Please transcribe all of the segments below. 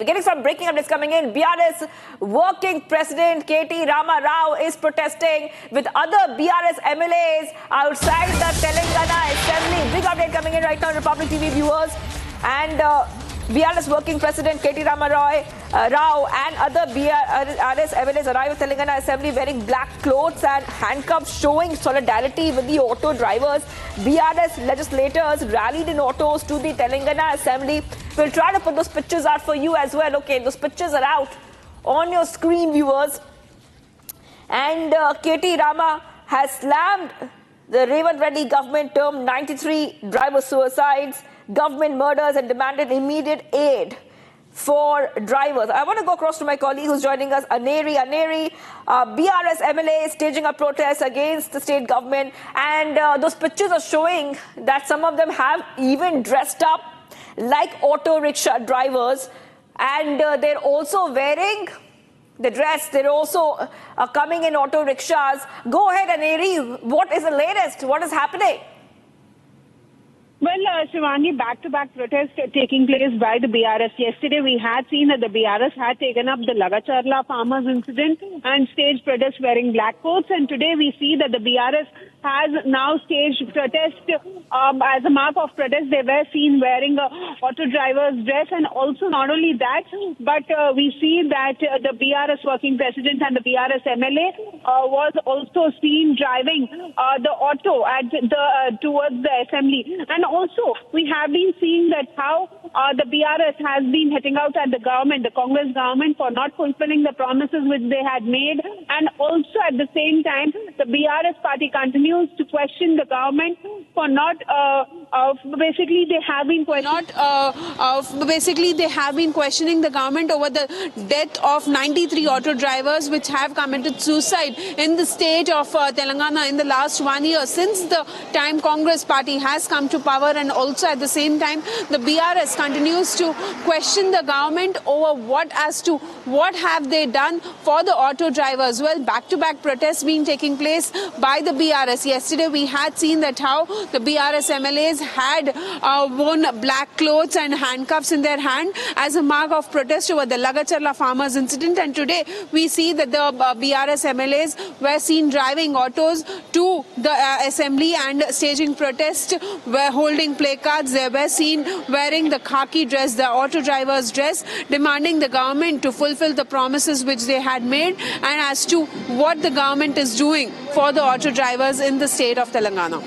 Getting some breaking updates coming in. BRS working president KT Rama Rao is protesting with other BRS MLAs outside the Telangana Assembly. Big update coming in right now, Republic TV viewers. And BRS working president KT Rama Rao and other BRS MLAs arrive at Telangana Assembly wearing black clothes and handcuffs, showing solidarity with the auto drivers. BRS legislators rallied in autos to the Telangana Assembly. We'll try to put those pictures out for you as well. Okay, those pictures are out on your screen, viewers. And KT Rama has slammed the Revanth Reddy government term 93 driver suicides, government murders, and demanded immediate aid for drivers. I want to go across to my colleague who's joining us, Aneri. Aneri, BRS MLA staging a protest against the state government, and those pictures are showing that some of them have even dressed up like auto rickshaw drivers, and they're also wearing the dress. They're also coming in auto rickshaws. Go ahead, Aneri. What is the latest? What is happening? Well, Shivani, back-to-back protests taking place by the BRS. Yesterday, we had seen that the BRS had taken up the Lagacharla farmers incident and staged protests wearing black coats. And today, we see that the BRS has now staged protest. As a mark of protest, they were seen wearing a auto driver's dress. And also, not only that, but we see that the BRS working president and the BRS MLA was also seen driving the auto at towards the assembly. And also, we have been seeing that how the BRS has been hitting out at the government, the Congress government, for not fulfilling the promises which they had made. And also, at the same time, the BRS party continues to question the government for not, basically, they have been questioning. They have been questioning the government over the death of 93 auto drivers which have committed suicide in the state of Telangana in the last 1 year since the time Congress party has come to power. And also at the same time, the BRS continues to question the government over what have they done for the auto drivers. Well, back-to-back protests being taking place by the BRS. Yesterday, we had seen that how the BRS MLAs had worn black clothes and handcuffs in their hand as a mark of protest over the Lagacharla farmers incident. And today, we see that the BRS MLAs were seen driving autos to the assembly and staging protest, were holding placards. They were seen wearing the khaki dress, the auto driver's dress, demanding the government to fulfill the promises which they had made and as to what the government is doing for the auto drivers in the state of Telangana.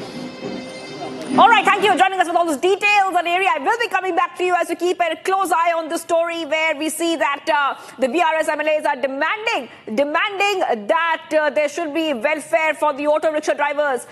All right, thank you for joining us with all those details on the area. I will be coming back to you as we keep a close eye on the story where we see that the BRS MLAs are demanding that there should be welfare for the auto rickshaw drivers.